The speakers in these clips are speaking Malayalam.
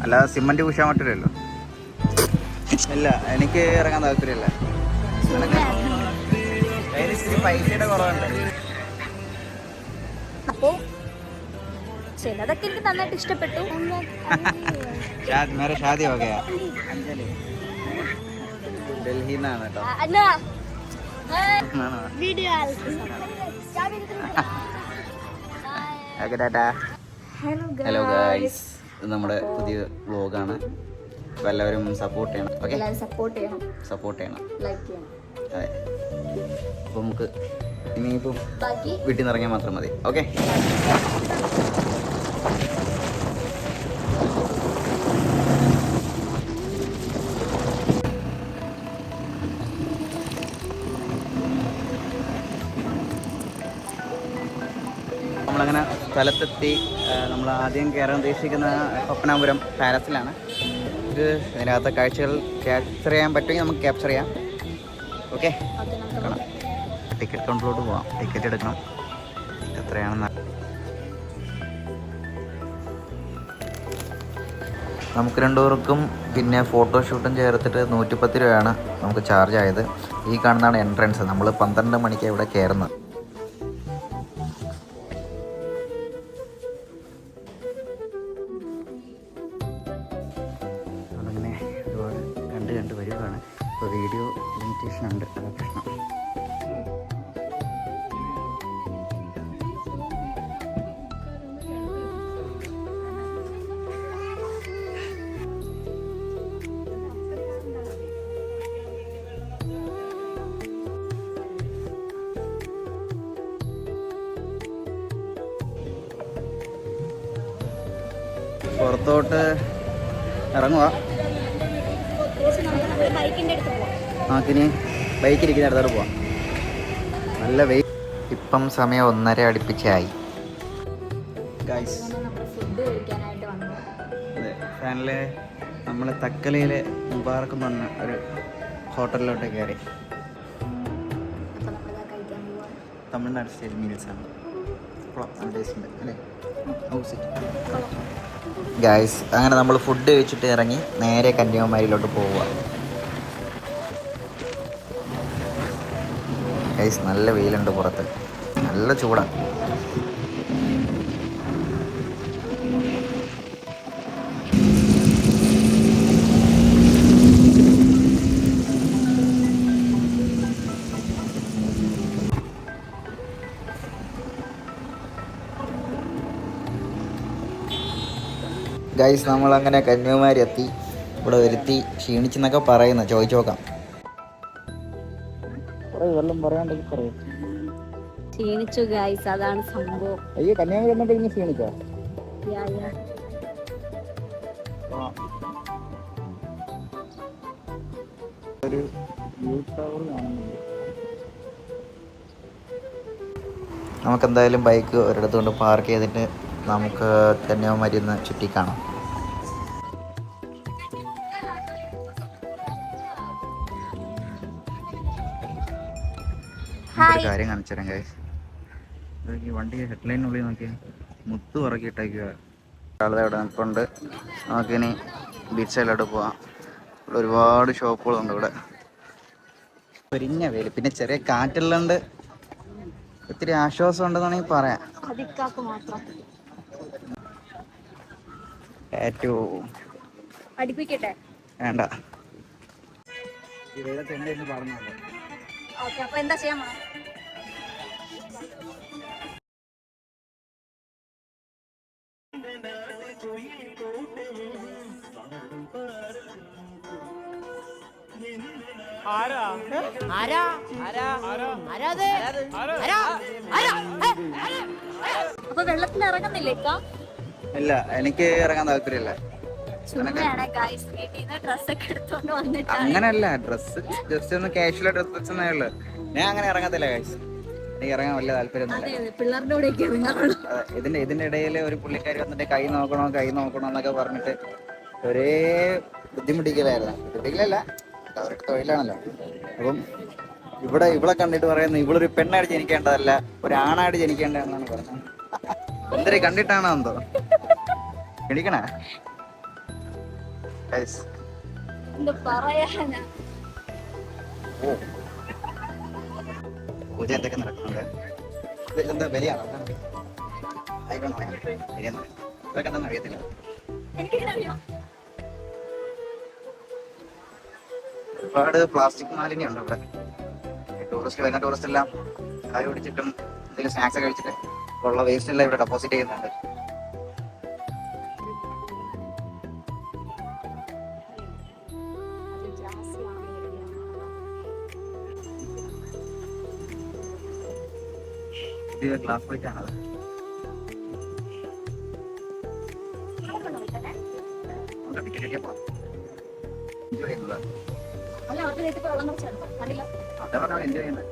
അല്ലാതെ സിമന്റ് പൂശാൻ പറ്റില്ലല്ലോ. ഇല്ല, എനിക്ക് ഇറങ്ങാൻ താല്പര്യമില്ല. പൈസയുടെ കുറവുണ്ട്. അപ്പോ ചിലതൊക്കെ എനിക്ക് നന്നായിട്ട് ഇഷ്ടപ്പെട്ടു. മേരെ ഷാദി ഹോ ഗയാ. ഡൽഹിന്നാണ് കേട്ടോ. ഹലോ ഗായ്സ്, ഇത് നമ്മുടെ പുതിയ വ്ലോഗാണ്. അപ്പോൾ എല്ലാവരും സപ്പോർട്ട് ചെയ്യണം. ഓക്കെ, സപ്പോർട്ട് ചെയ്യണം, ലൈക്ക് ചെയ്യണം. അതെ. അപ്പോൾ നമുക്ക് ഇനിയിപ്പം വീട്ടിൽ നിന്ന് ഇറങ്ങിയാൽ മാത്രം മതി. ഓക്കെ, നമ്മളങ്ങനെ സ്ഥലത്തെത്തി. നമ്മൾ ആദ്യം കയറാൻ ഉദ്ദേശിക്കുന്ന പപ്പനാപുരം പാലസിലാണ്. ഇത് ഇതിനകത്തെ കാഴ്ചകൾ ക്യാപ്ചർ ചെയ്യാൻ പറ്റുമെങ്കിൽ നമുക്ക് ക്യാപ്ചർ ചെയ്യാം. ഓക്കെ, കാണാം. ടിക്കറ്റ് കൗണ്ടറിലോട്ട് പോവാം. ടിക്കറ്റ് എടുക്കണം. എത്രയാണെന്ന് നമുക്ക് രണ്ടുപേർക്കും പിന്നെ ഫോട്ടോഷൂട്ടും ചേർത്തിട്ട് 110 രൂപയാണ് നമുക്ക് ചാർജ് ആയത്. ഈ കാണുന്നതാണ് എൻട്രൻസ്. നമ്മൾ 12 മണിക്ക് ഇവിടെ കയറുന്നത്. അതങ്ങനെ ഒരുപാട് കണ്ട് വരികയാണ്. ഇപ്പോൾ വീഡിയോ ലിമിറ്റേഷൻ ഉണ്ട്, അതാണ് പ്രശ്നം. പുറത്തോട്ട് ഇറങ്ങുക. നമുക്കിനി ബൈക്കിരിക്കുന്ന അടുത്തോട്ട് പോവാം. നല്ല വെയിറ്റ്. ഇപ്പം സമയം 1:30 അടുപ്പിച്ചായി. ഗൈസ്, അതെ, ഫാനിലെ നമ്മൾ തക്കലയിലെ മുബാറക്ക് എന്ന് പറഞ്ഞ ഒരു ഹോട്ടലിലോട്ട് കയറി. തമിഴ്നാട് സ്റ്റൈൽ മീൽസാണ്. ടേസ്റ്റ് ഉണ്ട് അല്ലേ ഗൈസ്? അങ്ങനെ നമ്മൾ ഫുഡ് കഴിച്ചിട്ട് ഇറങ്ങി നേരെ കന്യാകുമാരിയിലോട്ട് പോവുക. ഗൈസ്, നല്ല വെയിലുണ്ട് പുറത്ത്, നല്ല ചൂടാണ്. ഗൈസ്, നമ്മളങ്ങനെ കന്യാകുമാരി എത്തി. ഇവിടെ വരുത്തി ക്ഷീണിച്ചെന്നൊക്കെ പറയുന്നു. ചോദിച്ചു നോക്കാം. വെള്ളം പറയാണ്ടെങ്കിൽ പറയും. ക്ഷീണിച്ചു ഗൈസ്, അതാണ് സംഭവം. അയ്യോ, കന്യാകുമാരി എന്നിട്ട് ഇങ്ങനെ ക്ഷീണിച്ചോ? ഒരു നമുക്കെന്തായാലും ബൈക്ക് ഒരിടത്ത് കൊണ്ട് പാർക്ക് ചെയ്തിട്ട് നമുക്ക് കന്യാകുമാരി ഒന്ന് ചുറ്റി കാണാം. ഒരു കാര്യം കാണിച്ചു തരാം ഗൈസ്. ഈ വണ്ടി ഹെഡ്ലൈനുള്ളിൽ നോക്കിയാൽ മുത്ത് ഉറക്കിയിട്ടേക്കുക. ആളുടെ അവിടെ നിൽപ്പുണ്ട്. നമുക്കിനി ബീച്ച് സൈഡിലോട്ട് പോവാം. ഇവിടെ ഒരുപാട് ഷോപ്പുകളുണ്ട്. ഇവിടെ പൊരിഞ്ഞ വെയിൽ, പിന്നെ ചെറിയ കാറ്റുള്ളതുകൊണ്ട് ഒത്തിരി ആശ്വാസം ഉണ്ടെന്നാണെങ്കിൽ പറയാം. അടുപ്പിക്കട്ടെ? വേണ്ട, ഈ വെയിലത്ത് എങ്ങനെയെന്ന് പറഞ്ഞല്ലോ. ഓക്കെ, അപ്പൊ എന്താ ചെയ്യാൻ? അപ്പൊ വെള്ളത്തിൽ ഇറങ്ങുന്നില്ലേ? ഇല്ല, എനിക്ക് ഇറങ്ങാൻ താല്പര്യമില്ല. അങ്ങനെയല്ല, ഡ്രസ്സ് ജസ്റ്റ് ഒന്ന് കാഷ്വൽ ഡ്രസ് വെച്ചേ ഉള്ളു. ഞാൻ അങ്ങനെ ഇറങ്ങത്തില്ല ഗൈസ്. എനിക്ക് ഇറങ്ങാൻ വലിയ താല്പര്യമൊന്നുമില്ല. ഇതിന്റെ ഇടയിൽ ഒരു പുള്ളിക്കാരി വന്നിട്ട് കൈ നോക്കണോ എന്നൊക്കെ പറഞ്ഞിട്ട് ഒരേ ബുദ്ധിമുട്ടിക്കലായിരുന്നു. ബുദ്ധിമുട്ടിക്കലല്ല, അവരുടെ തൊഴിലാണല്ലോ. അപ്പം ഇവിടെ കണ്ടിട്ട് പറയുന്നത് ഇവളൊരു പെണ്ണായിട്ട് ജനിക്കേണ്ടതല്ല, ഒരു ആണായിട്ട് ജനിക്കേണ്ടതെന്നാണ് പറഞ്ഞത്. എന്തൊരു കണ്ടിട്ടാണോ എന്തോ. എണീക്കണേ Guys. എന്ത് പറയാനാ. ഓ പൂജ എന്തൊക്കെ നടക്കുന്നുണ്ട്. ഇതെന്താ ബലിയാണോ? ആയിക്കോണോ ബലിയെന്ന് ഇതൊക്കെ എന്താണെന്ന് അറിയത്തില്ല. എനിക്കിങ്ങനെ അറിയാം. ഒരുപാട് പ്ലാസ്റ്റിക് മാലിന്യം ഉണ്ട് ഇവിടെ. ടൂറിസ്റ്റ് വരുന്ന ടൂറിസ്റ്റ് എല്ലാം കായ പിടിച്ചിട്ടും എന്തെങ്കിലും സ്നാക്സ് കഴിച്ചിട്ട് ഉള്ള വേസ്റ്റ് എല്ലാം ഇവിടെ ഡെപ്പോസിറ്റ് ചെയ്യുന്നുണ്ട്. ഇത് ഗ്ലാസ് പ്ലേറ്റ് ആണത്. ടിക്കറ്റ് കിട്ടിയാൽ പോകാം. എൻജോയ് ചെയ്യുന്നത് അല്ല അവർക്ക് നേരത്തെ വെള്ളം കുടിച്ചാണ് അറിയില്ല. അതാ പറഞ്ഞാൽ എൻജോയ് ചെയ്യുന്നത്.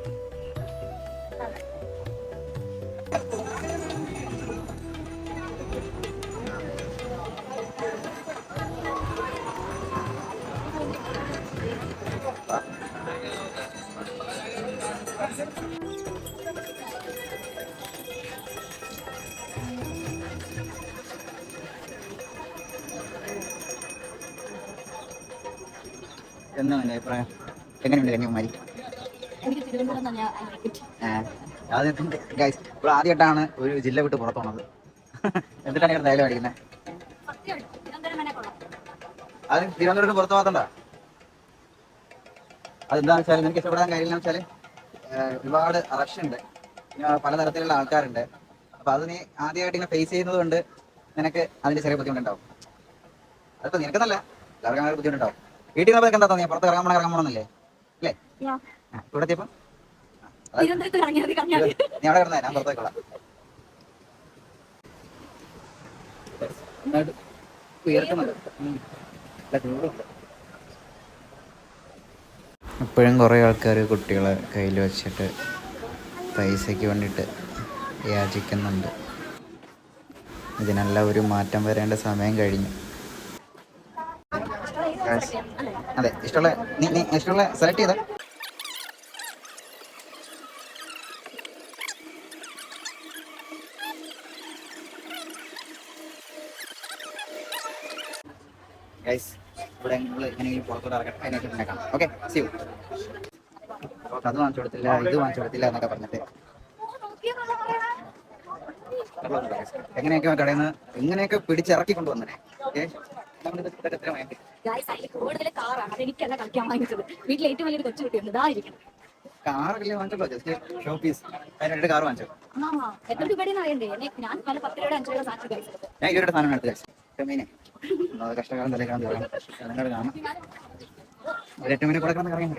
എന്താണ് എൻ്റെ അഭിപ്രായം? എങ്ങനെയുണ്ട് കന്യാകുമാരി? എനിക്ക് തിരുവനന്തപുരം തന്നെ ഇപ്പോൾ ആദ്യമായിട്ടാണ് ഒരു ജില്ല വിട്ട് പുറത്തു പോകുന്നത്. എന്നിട്ടാണ് ഇവിടെ ധൈര്യം അടിക്കുന്നത്. അത് തിരുവനന്തപുരത്ത് പുറത്തു പോകത്തണ്ട. അതെന്താണെന്ന് വെച്ചാൽ എനിക്ക് ഇഷ്ടപ്പെടാൻ കാര്യം എന്ന് വെച്ചാൽ ഒരുപാട് റഷുണ്ട്, പലതരത്തിലുള്ള ആൾക്കാരുണ്ട്. അപ്പൊ അത് നീ ആദ്യമായിട്ട് ഇങ്ങനെ ഫേസ് ചെയ്യുന്നത് കൊണ്ട് നിനക്ക് അതിന്റെ ചെറിയ ബുദ്ധിമുട്ടുണ്ടാവും. അതിപ്പോ നിനക്കെന്നല്ല, എല്ലാവർക്കും അങ്ങനെ ബുദ്ധിമുട്ടുണ്ടാവും. വീട്ടിൽ നിന്ന് എന്താ തോന്നിയാ? പുറത്ത് ഇറങ്ങാൻ പോകണമെന്നല്ലേ അല്ലേ? ഇവിടെ എത്തിയപ്പോ നീ അവിടെ കിടന്നേ, ഞാൻ പുറത്തേക്കോളാം. ഇപ്പോഴും കുറേ ആൾക്കാർ കുട്ടികളെ കയ്യിൽ വെച്ചിട്ട് പൈസയ്ക്ക് വേണ്ടിയിട്ട് യാചിക്കുന്നുണ്ട്. ഇതിനെല്ലാം ഒരു മാറ്റം വരേണ്ട സമയം കഴിഞ്ഞു. അതെ, ഇഷ്ടമുള്ള നീ ഇഷ്ടമുള്ള സെലക്ട് ചെയ്ത. ഗൈസ്, ഇവിടെ നിങ്ങൾ എങ്ങനെയെങ്കിലും പുറത്തോട്ട് ഇറങ്ങട്ടെ, അതിനായിട്ട് തന്നെ കാണാം. Okay, see you. അത് വാങ്ങിച്ചു കൊടുത്തില്ല, ഇത് വാങ്ങിച്ചു കൊടുത്തില്ല എന്നൊക്കെ പറഞ്ഞിട്ട് എങ്ങനെയൊക്കെ കടയിൽ നിന്ന് എങ്ങനെയൊക്കെ പിടിച്ചിറക്കി കൊണ്ടുവന്നേ. വീട്ടിൽ ഏറ്റവും വലിയൊരു കൊച്ചു കുട്ടിയുണ്ട്, ഇതായിരിക്കണം. കാറൊക്കെ വാങ്ങിച്ചല്ലോ, ജസ്റ്റ് ഷോ പീസ്. അതിനായിട്ട് കാർ വാങ്ങിച്ചു. എത്ര രൂപയുടെ അറിയണ്ടേ? ഞാൻ പല 10 രൂപയുടെ 5 രൂപയുടെ സാധനം കഴിച്ചത്. ഞാൻ 20 സാധനം എടുത്ത് കഴിച്ചു. കഷ്ടകാലം തലേക്കാൻ നിങ്ങളുടെ കാണാം. ഏറ്റവും വലിയ കൊടുക്കണം അറിയാം.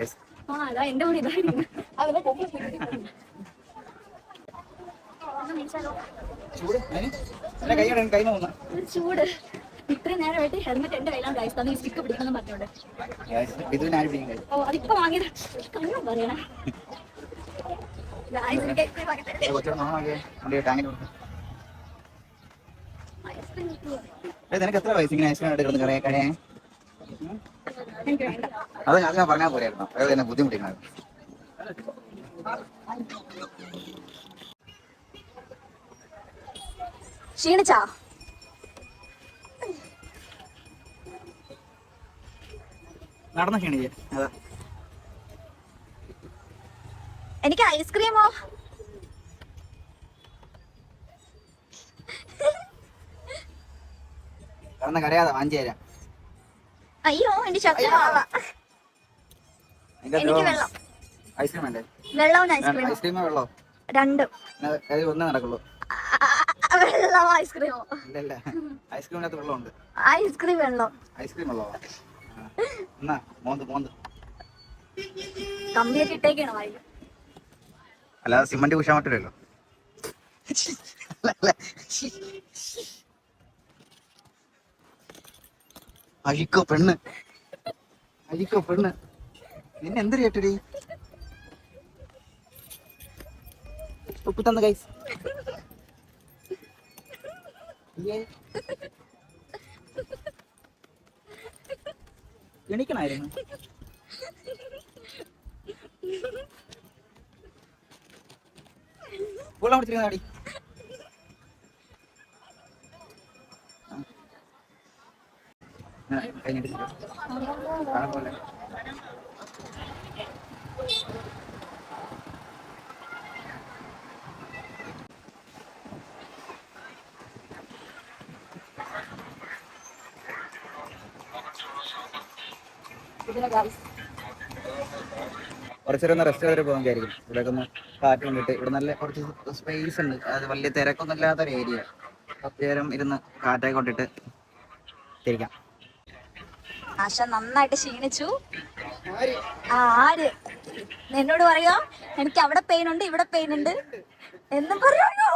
എന്റെ കൂടെ ഇതായിരിക്കും. ചൂട് ഇത്രയും നേരമായിട്ട് ഹെൽമെറ്റ് എന്റെ കയ്യിലാണ് ഗൈസ്. തന്നെ ഈ സ്റ്റിക്ക് പിടിക്കണം പറഞ്ഞോണ്ട് അതിപ്പോ വാങ്ങിയത് കണ്ണും പറയണേ. നിനക്ക് എത്ര വയസ്സ് ഇങ്ങനെ ഐസ്ക്രീം എടുക്കുന്നത് കടയെ? അത് ഞാൻ പറഞ്ഞാൽ പോലെയായിരുന്നു. അതായത് എന്നെ ബുദ്ധിമുട്ടിക്കുന്നത്. ക്ഷീണിച്ചാ? നടന്ന ക്ഷീണിച്ചേ. അതാ എനിക്ക് ഐസ്ക്രീമോ? നടന്ന കരയാതെ വാങ്ങിച്ചു തരാം. അയ്യോ, എന്റെ ശക്തി എനിക്ക് വെള്ളം. ഐസ്ക്രീം വേണ്ടേ? വെള്ളവും ഐസ്ക്രീമോ? ഐസ്ക്രീമോ വെള്ളോ? രണ്ടും. ഒന്നേ നടക്കുള്ളൂ. വെള്ളമോ ഐസ്ക്രീമോ? ഇല്ല, ഐസ്ക്രീമിനകത്ത് വെള്ളമുണ്ട്. ഐസ്ക്രീം വെള്ളം. ഐസ്ക്രീം വെള്ളോ? എന്നാ മോന്ത് കമ്പിയൊക്കെ ഇട്ടേക്കാണ് വായി. അല്ലാതെ സിമന്റ് കുശാൻ പറ്റില്ലല്ലോ. അഴിക്കോ പെണ്ണ്, അഴിക്കോ പെണ്ണ്, നിന്നെ എന്തൊരു കേട്ടടി ഉപ്പ് തന്ന ഗൈസ്. എണീക്കണായിരുന്നു. വെള്ളം കുടിച്ചിരുന്നാടി. കഴിഞ്ഞിട്ട് കാണാൻ കുറച്ചേരം ഒന്ന് റെസ്റ്റ് വരെ പോകാൻ വിചാരിക്കും. ഇവിടെ ഒന്ന് കാറ്റ് കൊണ്ടിട്ട് ഇവിടെ നല്ല കുറച്ച് സ്പേസ് ഉണ്ട്. അത് വലിയ തിരക്കൊന്നും ഇല്ലാത്തൊരു ഏരിയ. കുറച്ചു നേരം ഇരുന്ന് കാറ്റൊക്കെ കൊണ്ടിട്ട് തിരിക്കാം. ആശ നന്നായിട്ട് ക്ഷീണിച്ചു. ആര് എന്നോട് പറയാ എനിക്ക് അവിടെ പെയിൻ ഉണ്ട് ഇവിടെ പെയിൻ ഉണ്ട് എന്നും പറയാനോ?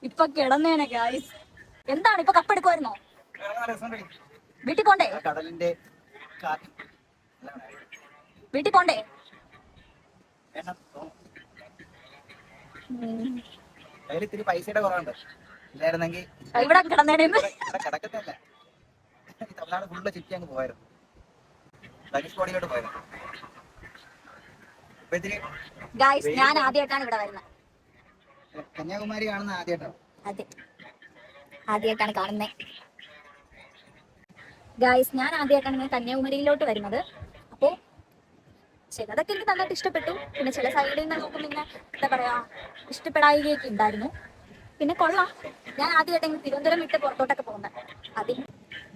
ഇപ്പൊ കിടന്നേനെ ഗായ്സ്. എന്താണ് ഇപ്പൊ കപ്പെടുക്കുമായിരുന്നോ? വീട്ടിൽ പോണ്ടേ? കടലിന്റെ വീട്ടിൽ പോണ്ടേ? ഇത്തിരി പൈസയുടെ കുറവുണ്ട്. ഇല്ലായിരുന്നെങ്കിൽ ഇവിടെ കിടന്നേനെന്ന് കിടക്കത്തല്ല, തമിഴ്നാട് ഫുള്ള് ചുറ്റി അങ്ങ് പോയായിരുന്നു. ധനുഷ്കോടിയിലോട്ട് പോയായിരുന്നു. ഗായ്സ് ഞാൻ ആദ്യമായിട്ടാണ് ഇവിടെ വരുന്നത്. കന്യാകുമാരി കാണുന്ന ആദ്യമായിട്ടാണ്. അതെ, ആദ്യമായിട്ടാണ് കാണുന്നത്. ഗായ്സ് ഞാൻ ആദ്യമായിട്ടാണ് ഇങ്ങനെ കന്യാകുമാരിയിലോട്ട് വരുന്നത്. അപ്പോൾ ചിലതൊക്കെ എനിക്ക് നന്നായിട്ട് ഇഷ്ടപ്പെട്ടു. പിന്നെ ചില സൈഡിൽ നിന്ന് നോക്കുമ്പോൾ പിന്നെ എന്താ പറയാ ഇഷ്ടപ്പെടായികയൊക്കെ ഉണ്ടായിരുന്നു. പിന്നെ കൊള്ളാം. ഞാൻ ആദ്യമായിട്ട് ഇങ്ങനെ തിരുവനന്തപുരം വിട്ട് പുറത്തോട്ടൊക്കെ പോകുന്നത്.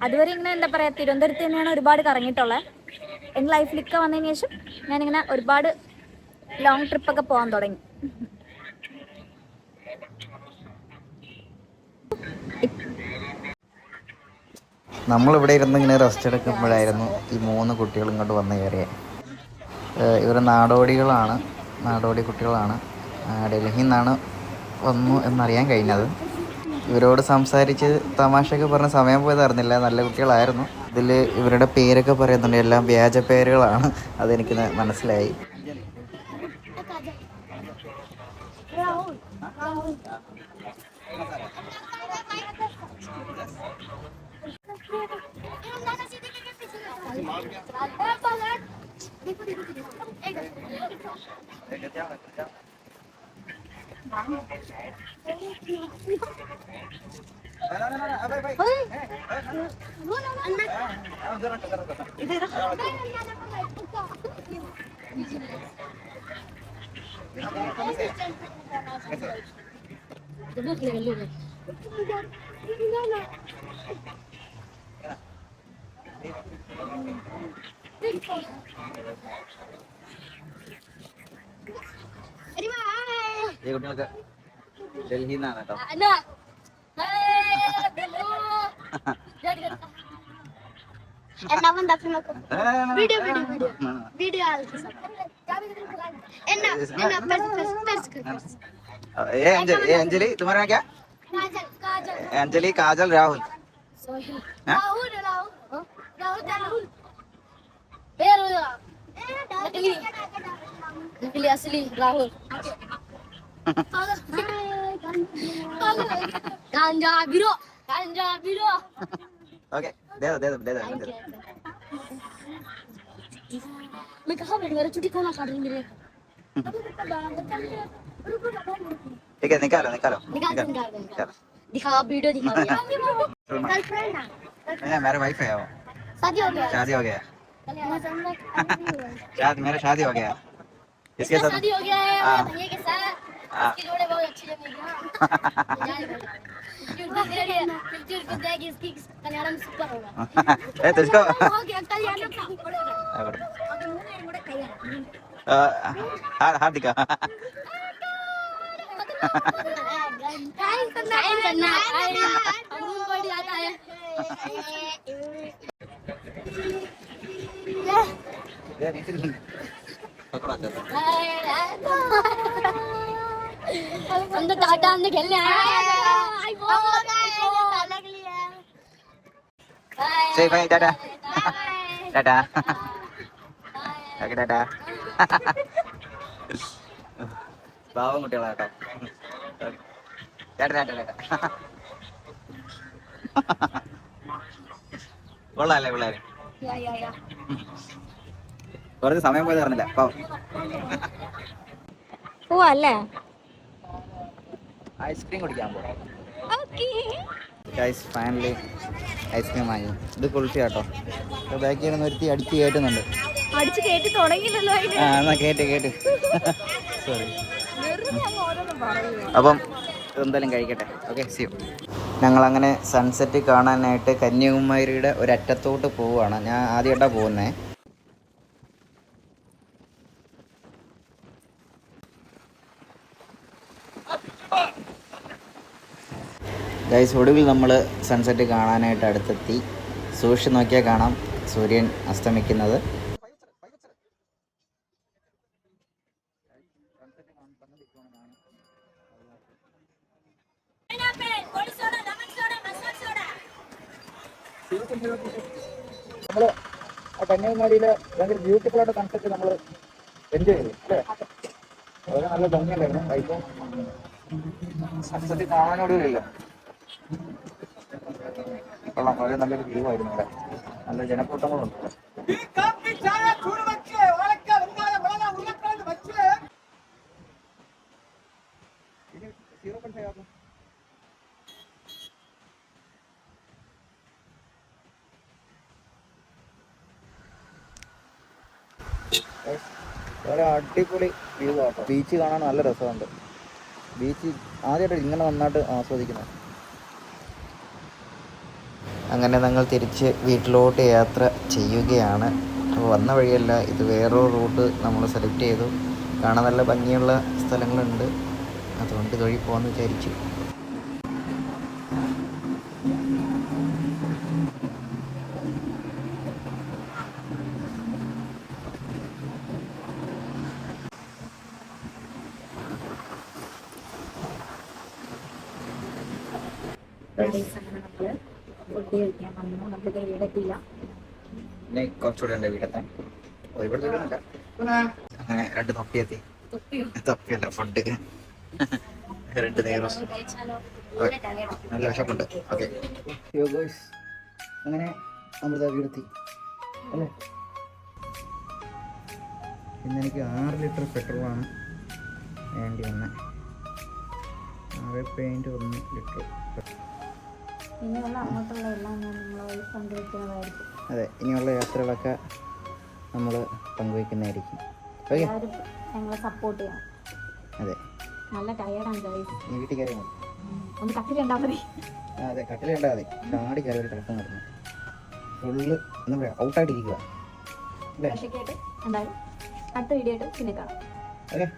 അതുവരെ ഇങ്ങനെ എന്താ പറയാ തിരുവനന്തപുരത്ത് തന്നെയാണ് ഒരുപാട് കറങ്ങിയിട്ടുള്ളത്. എൻ്റെ ലൈഫിലൊക്കെ വന്നതിന് ശേഷം ഞാനിങ്ങനെ ഒരുപാട് ലോങ് ട്രിപ്പൊക്കെ പോകാൻ തുടങ്ങി. നമ്മളിവിടെ ഇരുന്ന് ഇങ്ങനെ റെസ്റ്റ് എടുക്കുമ്പോഴായിരുന്നു ഈ 3 കുട്ടികൾ ഇങ്ങോട്ട് വന്ന് കയറിയത്. ഇവർ നാടോടി കുട്ടികളാണ്. ഡൽഹിയിൽ നിന്നാണ് വന്നു എന്നറിയാൻ കഴിഞ്ഞത്. ഇവരോട് സംസാരിച്ച് തമാശയൊക്കെ പറഞ്ഞ സമയം പോയത് അറിഞ്ഞില്ല. നല്ല കുട്ടികളായിരുന്നു. ഇതിൽ ഇവരുടെ പേരൊക്കെ പറയുന്നുണ്ട്. എല്ലാം വ്യാജ പേരുകളാണ്, അതെനിക്ക് മനസ്സിലായി. ഈ കുട്ടികൾക്ക് ഡൽഹിയിൽ നിന്നാണ് കേട്ടോ. अंजलि तुम्हारा क्या? अंजलि काजल राहुल नकली असली राहुल गांजा बिरो ओके दे दो मैं कहा मेरा छुट्टी कौन काट रही मेरे ठीक है निकालो दिखा वीडियो दिखा गर्लफ्रेंड है मेरा वाइफ है वो शादी हो गया मेरा शादी हो गया इसके साथ शादी हो गया है भैया के साथ इसकी जोड़े बहुत अच्छी जमेगी इसकी कल्याण सुपर होगा ए तुझको हो गया कल्याण हाथ दिखा साइन करना अमूल बड़ी आता है हम तो टाटा हमने खेलने आए Say bye Dada Dada Oke Dada പാവം കുട്ടികളാട്ടോ. ചേട്ടാ കൊള്ളാല്ലേ പിള്ളേര്? കുറച്ച് സമയം പോയത് അറിഞ്ഞില്ല. പോവല്ലേ? ഐസ്ക്രീം കുടിക്കാൻ പോവാം. ഗൈസ് ഫൈനലി ഐസ്ക്രീം വാങ്ങി. ഇത് കുളിച്ച് കേട്ടോ. ബാക്കിൽ നിന്ന് ഒരുത്തി അടിച്ച് കയറ്റുന്നുണ്ട്. അടിച്ച് കയറ്റി തുടങ്ങിയില്ലല്ലോ. ആ എന്നാ കേട്ട് സോറി. അപ്പം ഇതെന്തായാലും കഴിക്കട്ടെ. Okay see you. ഞങ്ങളങ്ങനെ സൺസെറ്റ് കാണാനായിട്ട് കന്യാകുമാരിയുടെ ഒരറ്റത്തോട്ട് പോവുകയാണ്. ഞാൻ ആദ്യമായിട്ടാണ് പോകുന്നത്. ഗൈസ് ഒടുവിൽ നമ്മൾ സൺസെറ്റ് കാണാനായിട്ട് അടുത്തെത്തി. സൂക്ഷിച്ച് നോക്കിയാൽ കാണാം സൂര്യൻ അസ്തമിക്കുന്നത്. നമ്മൾ കന്യാകുമാരിയിലെ ഭയങ്കര ബ്യൂട്ടിഫുൾ ആയിട്ട് സൺസെറ്റ് നമ്മൾ എൻജോയ് ചെയ്തു അല്ലേ? വളരെ നല്ല ഭംഗിയുണ്ടായിരുന്നു. ഇപ്പം സൺസെറ്റ് കാണാനോടില്ല. കൊള്ളാം, വളരെ നല്ലൊരു വ്യൂ ആയിരുന്നു. ഇവിടെ നല്ല ജനക്കൂട്ടങ്ങളുണ്ട്. വളരെ അടിപൊളി വ്യൂ ആട്ടോ. ബീച്ച് കാണാൻ നല്ല രസമുണ്ട്. ബീച്ച് ആദ്യമായിട്ട് ഇങ്ങനെ നന്നായിട്ട് ആസ്വദിക്കുന്നത്. അങ്ങനെ ഞങ്ങൾ തിരിച്ച് വീട്ടിലോട്ട് യാത്ര ചെയ്യുകയാണ്. അപ്പോൾ വന്ന വഴിയല്ല, ഇത് വേറൊരു റൂട്ട് നമ്മൾ സെലക്ട് ചെയ്തു. കാണാൻ നല്ല ഭംഗിയുള്ള സ്ഥലങ്ങളുണ്ട്, അതുകൊണ്ട് ഇതുവഴി പോകാമെന്ന് വിചാരിച്ചു. കുറച്ചുകൂടെ ഉണ്ട് വീടെത്താൻ. അങ്ങനെ 2 തൊപ്പിയെത്തി. തൊപ്പിയല്ല, ഫുഡ് 2 നേരം നല്ല വിശപ്പുണ്ട്. ഓക്കെ അങ്ങനെ നമ്മൾ വീടെത്തി അല്ലേ? ഇന്നെനിക്ക് 6 ലിറ്റർ പെട്രോളാണ് വേണ്ടി വന്നത്. 6.1 ലിറ്റർ. ഇനിയുള്ള അങ്ങോട്ടുള്ള എല്ലാം ഞാൻ നിങ്ങളോട് പങ്കുവയ്ക്കുന്നതായിരിക്കും. അതെ, ഇനിയുള്ള യാത്രകളൊക്കെ നമ്മൾ പങ്കുവയ്ക്കുന്നതായിരിക്കും. ഓക്കെ, ഞങ്ങളെ സപ്പോർട്ട് ചെയ്യണം. അതെ, നല്ല ടയേർഡാണ് ഗൈസ്. നീ വീട്ടിൽ കയറി ഒന്ന് കട്ടിലുണ്ടാ മതി. അതെ, കട്ടിലുണ്ടാ മതി. ചാടി കയറി ഒരു കിടക്കം കിടന്നു ഫുള്ള് എന്താ പറയുക, ഔട്ടായിട്ടിരിക്കുക അല്ലേ? എന്തായാലും അടുത്ത വീഡിയോ ആയിട്ട് പിന്നെ കാണാം. ഓക്കെ.